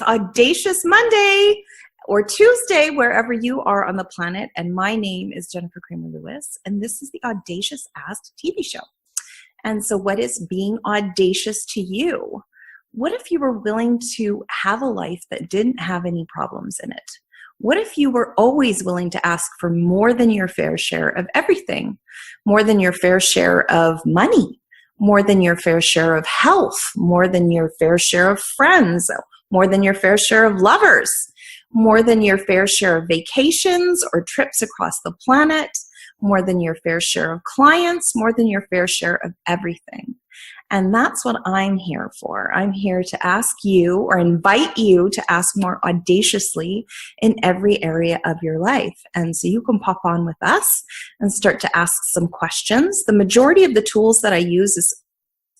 Audacious Monday or Tuesday, wherever you are on the planet. And my name is Jennifer Cramer Lewis, and this is the Audacious Asked TV show. And so what is being audacious to you? What if you were willing to have a life that didn't have any problems in it? What if you were always willing to ask for more than your fair share of everything? More than your fair share of money, more than your fair share of health, more than your fair share of friends, more than your fair share of lovers, more than your fair share of vacations or trips across the planet, more than your fair share of clients, more than your fair share of everything. And that's what I'm here for. I'm here to ask you or invite you to ask more audaciously in every area of your life. And so you can pop on with us and start to ask some questions. The majority of the tools that I use is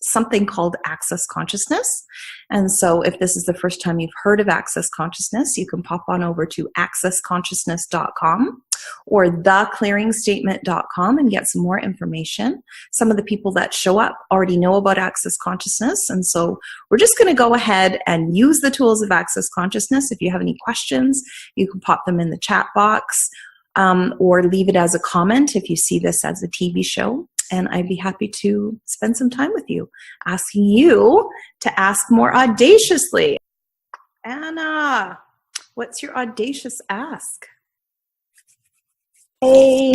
something called Access Consciousness. And so if this is the first time you've heard of Access Consciousness, you can pop on over to accessconsciousness.com or theclearingstatement.com and get some more information. Some of the people that show up already know about Access Consciousness. And so we're just going to go ahead and use the tools of Access Consciousness. If you have any questions, you can pop them in the chat box or leave it as a comment if you see this as a TV show. And I'd be happy to spend some time with you, asking you to ask more audaciously. Anna, what's your audacious ask? Hey.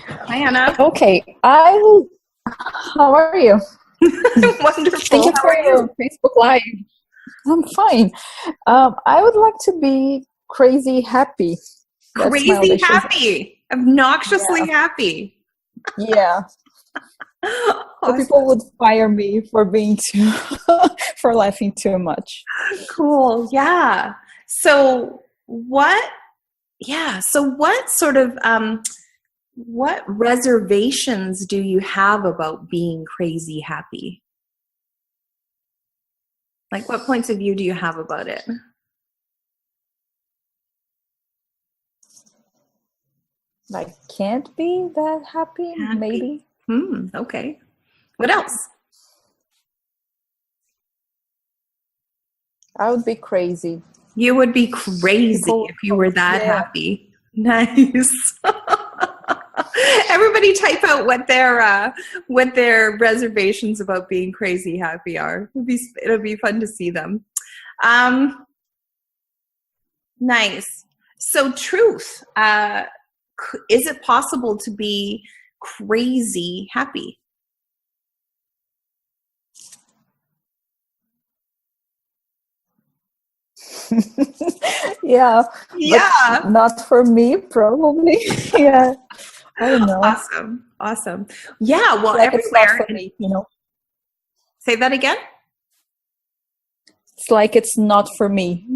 Hi, Anna. Okay. How are you? Wonderful. Thank you for your Facebook Live. I'm fine. I would like to be crazy happy. That's crazy happy. Obnoxiously happy. Yeah. Awesome. So people would fire me for being for laughing too much. Cool. Yeah. So what sort of, what reservations do you have about being crazy happy? Like what points of view do you have about it? I can't be that happy, maybe. Okay. What else? I would be crazy. You would be crazy if you were that happy. Nice. Everybody type out what their reservations about being crazy happy are. It'll be fun to see them. Nice. So truth. Is it possible to be crazy happy? Yeah. Yeah. Not for me, probably. Yeah. I don't know. Awesome. Yeah. Well, like everywhere. It's not for me, Say that again. It's like it's not for me,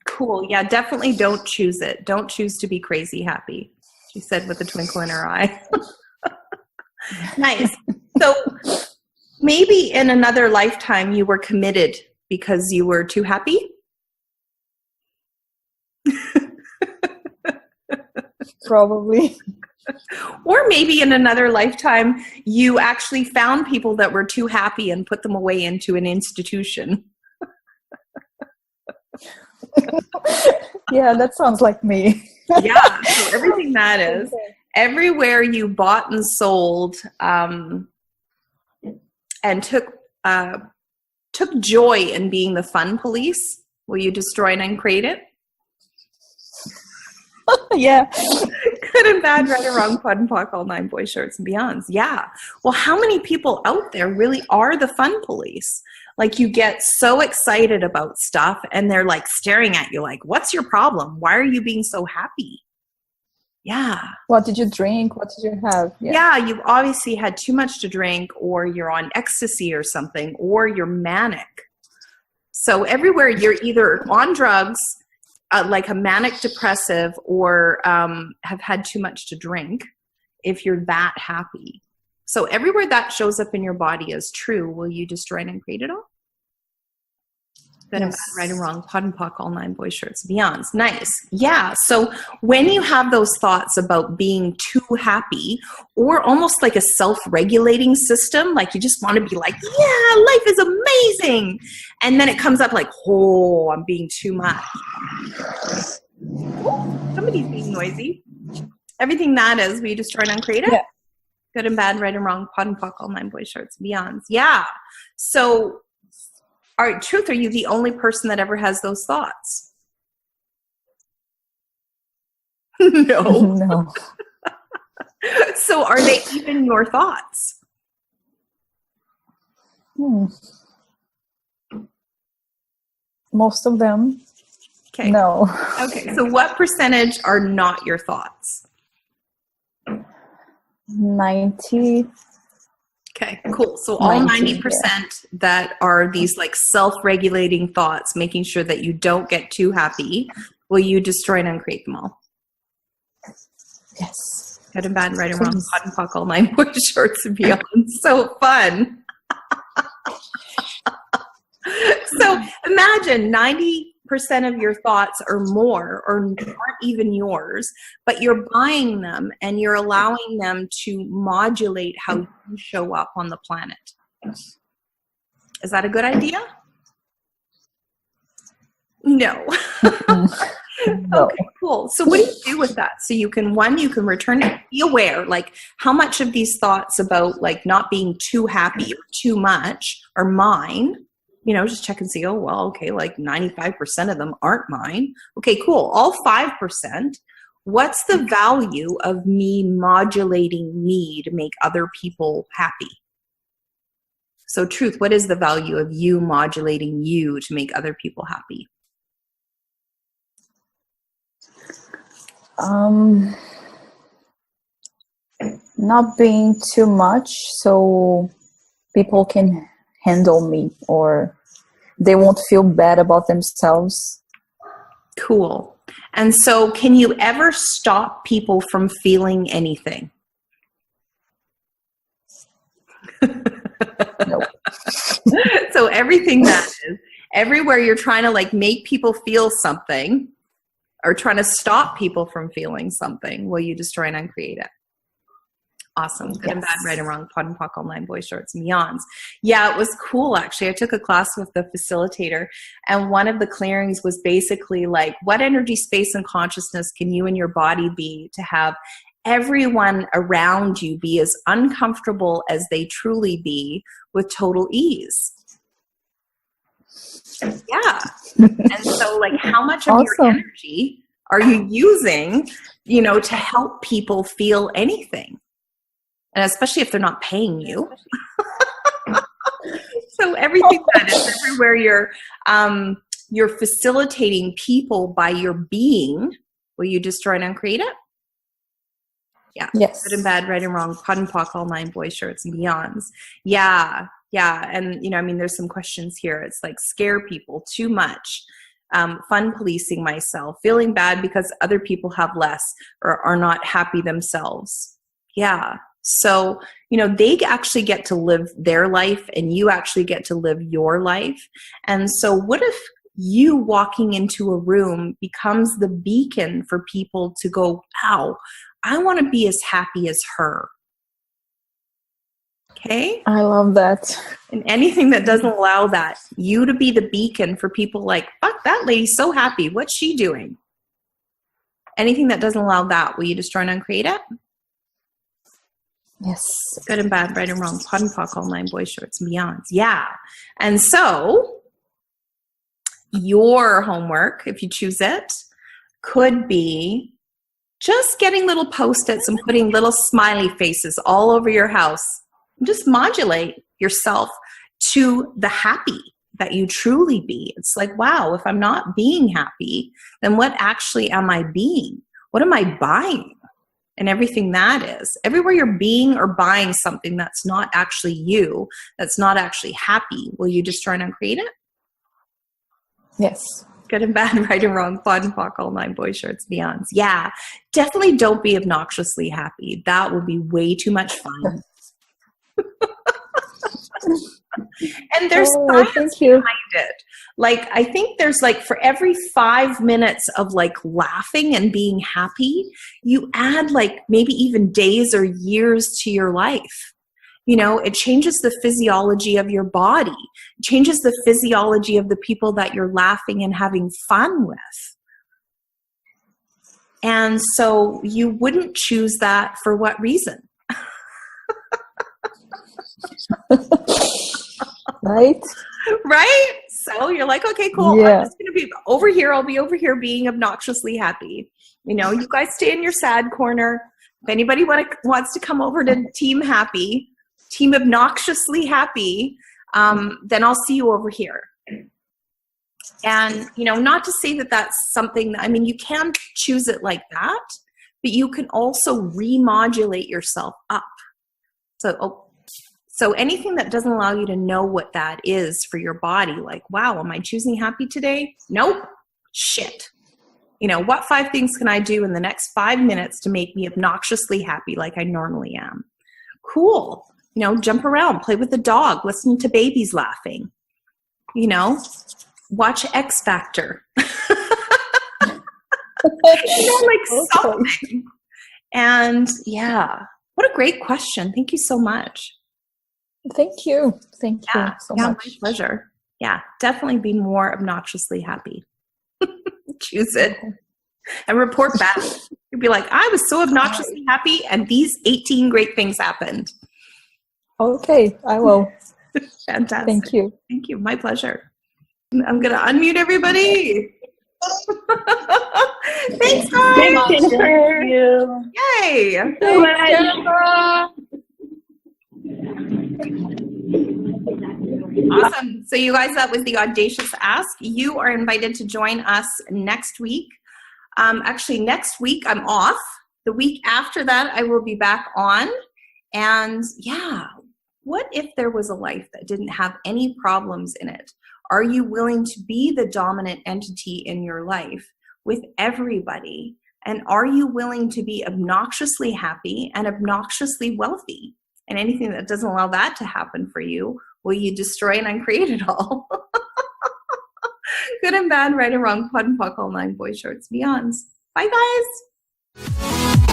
Cool. Yeah, definitely don't choose it. Don't choose to be crazy happy, she said with a twinkle in her eye. Nice. So maybe in another lifetime you were committed because you were too happy? Probably. Or maybe in another lifetime you actually found people that were too happy and put them away into an institution. Yeah, that sounds like me. Yeah, so everything that is. Everywhere you bought and sold and took joy in being the fun police, will you destroy and uncreate it? Yeah. Good and bad, right and wrong, POD and POC, all 9 boys, shorts and beyonds. Yeah. Well, how many people out there really are the fun police? Like you get so excited about stuff and they're like staring at you like, what's your problem? Why are you being so happy? Yeah. What did you drink? What did you have? Yeah, you obviously had too much to drink, or you're on ecstasy or something, or you're manic. So everywhere you're either on drugs, like a manic depressive, or have had too much to drink if you're that happy. So everywhere that shows up in your body as true, will you destroy and create it all? Good and bad, right and wrong, pot and pock, all nine boys, shirts, beyonds. Nice. Yeah. So when you have those thoughts about being too happy, or almost like a self-regulating system, like you just want to be like, yeah, life is amazing. And then it comes up like, oh, I'm being too much. Oh, somebody's being noisy. Everything that is, we destroy and uncreate it. Yeah. Good and bad, right and wrong, pot and pock, all nine boys, shirts, beyonds. Yeah. So, truth, are you the only person that ever has those thoughts? No. No. So are they even your thoughts? Most of them. Okay. No. Okay. So what percentage are not your thoughts? 90. Okay, cool. So all 90% that are these like self-regulating thoughts, making sure that you don't get too happy, will you destroy and uncreate them all? Yes. Good and bad, right and wrong, pot and pock, all nine boys, shorts and beyond. So fun. So imagine 90% of your thoughts or more or aren't even yours, but you're buying them and you're allowing them to modulate how you show up on the planet. Is that a good idea? No. No. Okay, cool. So what do you do with that? So you can return it, be aware, like how much of these thoughts about like not being too happy or too much are mine. You know, just check and see, oh, well, okay, like 95% of them aren't mine. Okay, cool. All 5%, what's the value of me modulating me to make other people happy? So truth, what is the value of you modulating you to make other people happy? Not being too much so people can handle me or they won't feel bad about themselves. Cool. And so can you ever stop people from feeling anything? Nope. So everything that is, everywhere you're trying to like make people feel something or trying to stop people from feeling something, will you destroy and uncreate it? Awesome. Good and bad, right and wrong, pot and pock, all nine boys, shorts and beyonds. Yeah, it was cool actually. I took a class with the facilitator and one of the clearings was basically like, what energy, space, and consciousness can you and your body be to have everyone around you be as uncomfortable as they truly be with total ease? Yeah. And so like how much of your energy are you using, you know, to help people feel anything? And especially if they're not paying you. So everything that is everywhere you're facilitating people by your being, will you destroy and uncreate it? Yeah. Yes. Good and bad, right and wrong, pot and pock, all nine boys, shirts and beyonds. Yeah. Yeah. And, you know, I mean, there's some questions here. It's like scare people too much. Fun policing myself, feeling bad because other people have less or are not happy themselves. Yeah. So, you know, they actually get to live their life and you actually get to live your life. And so what if you walking into a room becomes the beacon for people to go, wow, I want to be as happy as her. Okay? I love that. And anything that doesn't allow that, you to be the beacon for people like, fuck, that lady's so happy. What's she doing? Anything that doesn't allow that, will you destroy and uncreate it? Yes. Good and bad, right and wrong, pot and pock, all nine boys, shorts and beyonds. Yeah. And so your homework, if you choose it, could be just getting little Post-its and putting little smiley faces all over your house. Just modulate yourself to the happy that you truly be. It's like, wow, if I'm not being happy, then what actually am I being? What am I buying? And everything that is. Everywhere you're being or buying something that's not actually you, that's not actually happy, will you destroy and uncreate it? Yes. Good and bad, right and wrong, pot and pock, all nine boys, shorts, beyonds. Yeah, definitely don't be obnoxiously happy. That will be way too much fun. And there's Thank science you. behind it. Like, I think there's like, for every 5 minutes of like laughing and being happy, you add like maybe even days or years to your life. You know, it changes the physiology of your body, it changes the physiology of the people that you're laughing and having fun with. And so you wouldn't choose that for what reason? Right? Right? So you're like, okay, cool. Yeah. I'm just going to be over here. I'll be over here being obnoxiously happy. You know, you guys stay in your sad corner. If anybody wants to come over to Team Happy, Team Obnoxiously Happy, then I'll see you over here. And, you know, not to say that that's something, I mean, you can choose it like that, but you can also remodulate yourself up. So anything that doesn't allow you to know what that is for your body, like, wow, am I choosing happy today? Nope. Shit. You know, what 5 things can I do in the next 5 minutes to make me obnoxiously happy like I normally am? Cool. You know, jump around, play with the dog, listen to babies laughing. You know, watch X Factor. You know, like something. And yeah, what a great question. Thank you so much. Thank you. Thank you so much. My pleasure. Yeah, definitely be more obnoxiously happy. Choose it and report back. You'd be like, I was so obnoxiously happy and these 18 great things happened. Okay, I will. Fantastic. Thank you. Thank you. My pleasure. I'm going to unmute everybody. Thanks, guys. Thanks, Jennifer. Thank you. Yay. Thanks, Jennifer. Awesome. So you guys, that was the Audacious Ask. You are invited to join us next week. Actually, next week I'm off. The week after that, I will be back on. And yeah, what if there was a life that didn't have any problems in it? Are you willing to be the dominant entity in your life with everybody? And are you willing to be obnoxiously happy and obnoxiously wealthy? And anything that doesn't allow that to happen for you, will you destroy and uncreate it all? Good and bad, right and wrong, POD and POC, all 9 boys, shorts, beyonds. Bye, guys.